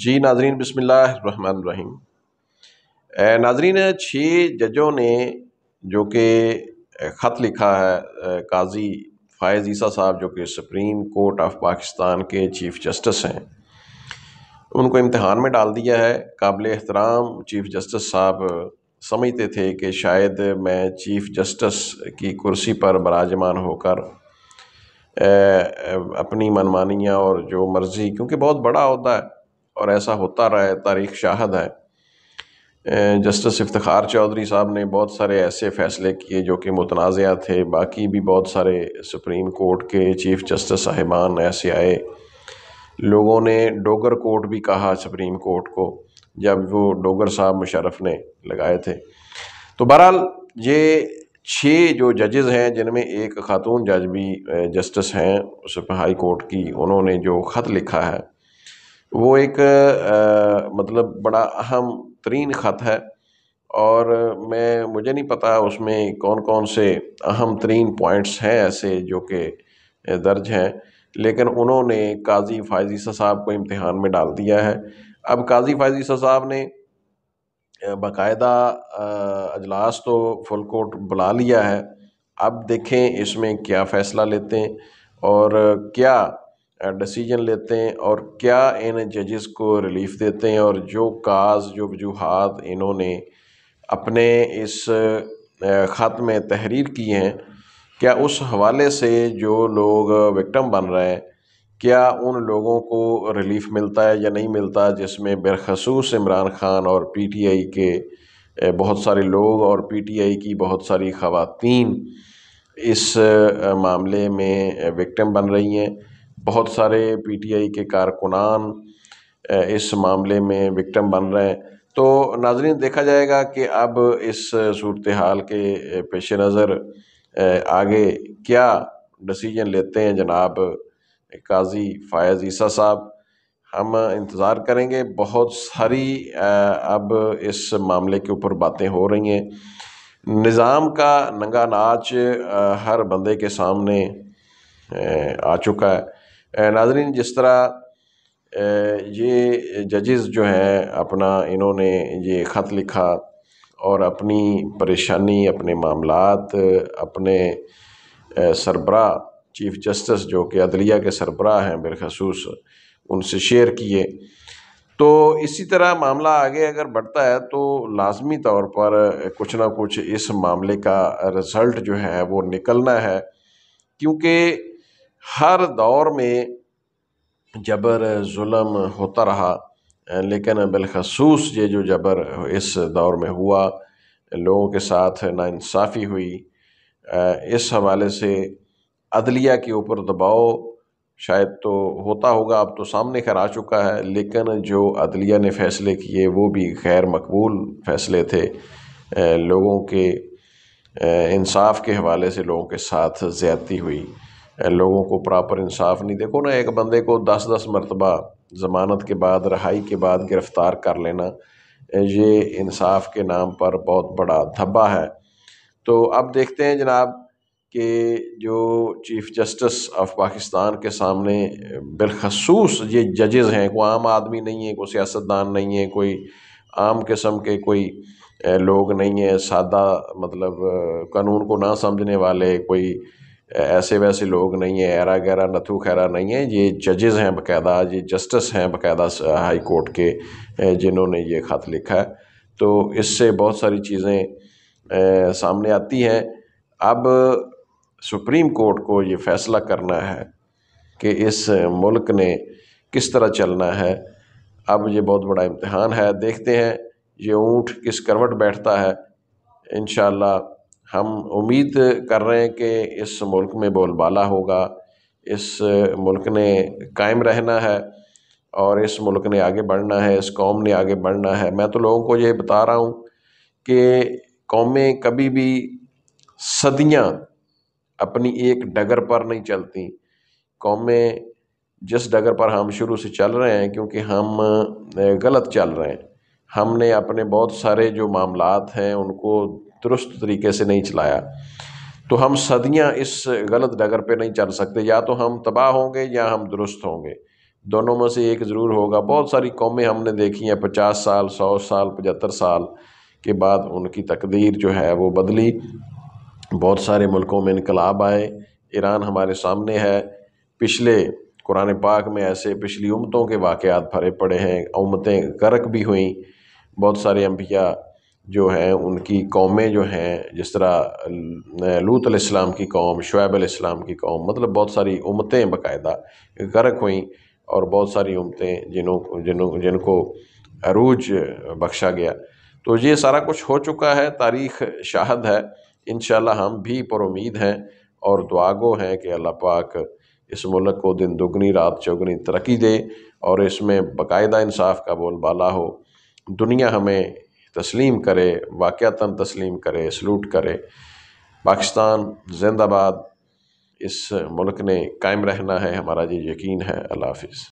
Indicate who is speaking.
Speaker 1: جی ناظرین، بسم اللہ الرحمن الرحیم۔ ناظرین، 6 ججوں نے جو کہ خط لکھا ہے قاضی فائز عیسیٰ صاحب، جو کہ سپریم کورٹ آف پاکستان کے چیف جسٹس ہیں، ان کو امتحان میں ڈال دیا ہے۔ قابل احترام چیف جسٹس صاحب سمجھتے تھے کہ شاید میں چیف جسٹس کی کرسی پر براجمان ہو کر اپنی منمانیاں اور جو مرضی، کیونکہ بہت بڑا عہدہ ہے اور ایسا ہوتا رہا ہے، تاریخ شاہد ہے۔ جسٹس افتخار چودھری صاحب نے بہت سارے ایسے فیصلے کیے جو کہ متنازع تھے، باقی بھی بہت سارے سپریم کورٹ کے چیف جسٹس صاحبان ایسے آئے۔ لوگوں نے ڈوگر کورٹ بھی کہا سپریم کورٹ کو، جب وہ ڈوگر صاحب مشرف نے لگائے تھے۔ تو بہرحال یہ 6 جو ججز ہیں، جن میں ایک خاتون جج بھی جسٹس ہیں ہائی کورٹ کی، انہوں نے جو خط لکھا ہے وہ ایک مطلب بڑا اہم ترین خط ہے، اور مجھے نہیں پتا اس میں کون کون سے اہم ترین پوائنٹس ہیں ایسے جو کہ درج ہیں، لیکن انہوں نے قاضی فائز عیسیٰ صاحب کو امتحان میں ڈال دیا ہے۔ اب قاضی فائز عیسیٰ صاحب نے باقاعدہ اجلاس تو فل کورٹ بلا لیا ہے۔ اب دیکھیں اس میں کیا فیصلہ لیتے ہیں اور کیا ڈیسیجن لیتے ہیں، اور کیا ان ججز کو ریلیف دیتے ہیں، اور جو کاز، جو وجوہات انہوں نے اپنے اس خط میں تحریر کی ہیں، کیا اس حوالے سے جو لوگ وکٹم بن رہے ہیں، کیا ان لوگوں کو ریلیف ملتا ہے یا نہیں ملتا، جس میں بالخصوص عمران خان اور پی ٹی آئی کے بہت سارے لوگ اور پی ٹی آئی کی بہت ساری خواتین اس معاملے میں وکٹم بن رہی ہیں۔ بہت سارے پی ٹی آئی کے کارکنان اس معاملے میں وکٹم بن رہے ہیں۔ تو ناظرین، دیکھا جائے گا کہ اب اس صورتحال کے پیش نظر آگے کیا ڈیسیجن لیتے ہیں جناب قاضی فائز عیسیٰ صاحب۔ ہم انتظار کریں گے۔ بہت ساری اب اس معاملے کے اوپر باتیں ہو رہی ہیں۔ نظام کا ننگا ناچ ہر بندے کے سامنے آ چکا ہے۔ ناظرین، جس طرح یہ ججز جو ہیں انہوں نے یہ خط لکھا اور اپنی پریشانی، اپنے معاملات اپنے سربراہ چیف جسٹس جو کہ عدلیہ کے سربراہ ہیں بالخصوص، ان سے شیئر کیے، تو اسی طرح معاملہ آگے اگر بڑھتا ہے تو لازمی طور پر کچھ نہ کچھ اس معاملے کا رزلٹ جو ہے وہ نکلنا ہے، کیونکہ ہر دور میں جبر ظلم ہوتا رہا، لیکن بالخصوص یہ جو جبر اس دور میں ہوا، لوگوں کے ساتھ ناانصافی ہوئی، اس حوالے سے عدلیہ کے اوپر دباؤ شاید تو ہوتا ہوگا، اب تو سامنے خیر آ چکا ہے، لیکن جو عدلیہ نے فیصلے کیے وہ بھی غیر مقبول فیصلے تھے۔ لوگوں کے انصاف کے حوالے سے لوگوں کے ساتھ زیادتی ہوئی، لوگوں کو پراپر انصاف نہیں۔ دیکھو نا، ایک بندے کو 10 مرتبہ ضمانت کے بعد، رہائی کے بعد گرفتار کر لینا، یہ انصاف کے نام پر بہت بڑا دھبا ہے۔ تو اب دیکھتے ہیں جناب کہ جو چیف جسٹس آف پاکستان کے سامنے بالخصوص یہ ججز ہیں، کوئی عام آدمی نہیں ہے، کوئی سیاستدان نہیں ہے، کوئی عام قسم کے کوئی لوگ نہیں ہیں، سادہ مطلب قانون کو نہ سمجھنے والے کوئی ایسے ویسے لوگ نہیں ہیں، ایرا گیرا نتھو خیرا نہیں ہیں، یہ ججز ہیں باقاعدہ، یہ جسٹس ہیں باقاعدہ ہائی کورٹ کے، جنہوں نے یہ خط لکھا ہے۔ تو اس سے بہت ساری چیزیں سامنے آتی ہیں۔ اب سپریم کورٹ کو یہ فیصلہ کرنا ہے کہ اس ملک نے کس طرح چلنا ہے۔ اب یہ بہت بڑا امتحان ہے، دیکھتے ہیں یہ اونٹ کس کروٹ بیٹھتا ہے۔ انشاءاللہ ہم امید کر رہے ہیں کہ اس ملک میں بول بالا ہوگا، اس ملک نے قائم رہنا ہے، اور اس ملک نے آگے بڑھنا ہے، اس قوم نے آگے بڑھنا ہے۔ میں تو لوگوں کو یہ بتا رہا ہوں کہ قومیں کبھی بھی صدیاں اپنی ایک ڈگر پر نہیں چلتی۔ قومیں جس ڈگر پر ہم شروع سے چل رہے ہیں، کیونکہ ہم غلط چل رہے ہیں، ہم نے اپنے بہت سارے جو معاملات ہیں ان کو درست طریقے سے نہیں چلایا، تو ہم صدیاں اس غلط ڈگر پہ نہیں چل سکتے۔ یا تو ہم تباہ ہوں گے یا ہم درست ہوں گے۔ دونوں میں سے ایک ضرور ہوگا۔ بہت ساری قومیں ہم نے دیکھی ہیں 50 سال 100 سال 75 سال کے بعد ان کی تقدیر جو ہے وہ بدلی، بہت سارے ملکوں میں انقلاب آئے۔ ایران ہمارے سامنے ہے، پچھلے قرآن پاک میں ایسے پچھلی امتوں کے واقعات بھرے پڑے ہیں، امتیں غرق بھی ہوئیں، بہت سارے انبیاء جو ہیں ان کی قومیں جو ہیں، جس طرح لوط علیہ السلام کی قوم، شعیب علیہ السلام کی قوم، مطلب بہت ساری امتیں باقاعدہ غرق ہوئیں، اور بہت ساری امتیں جن کو عروج بخشا گیا۔ تو یہ سارا کچھ ہو چکا ہے، تاریخ شاہد ہے۔ انشاءاللہ ہم بھی پر امید ہیں اور دعا گو ہیں کہ اللہ پاک اس ملک کو دن دگنی رات چوگنی ترقی دے، اور اس میں باقاعدہ انصاف کا بول بالا ہو، دنیا ہمیں تسلیم کرے، واقعتاً تسلیم کرے، سلوٹ کرے۔ پاکستان زندہ باد، اس ملک نے قائم رہنا ہے، ہمارا یہ یقین ہے۔ اللہ حافظ۔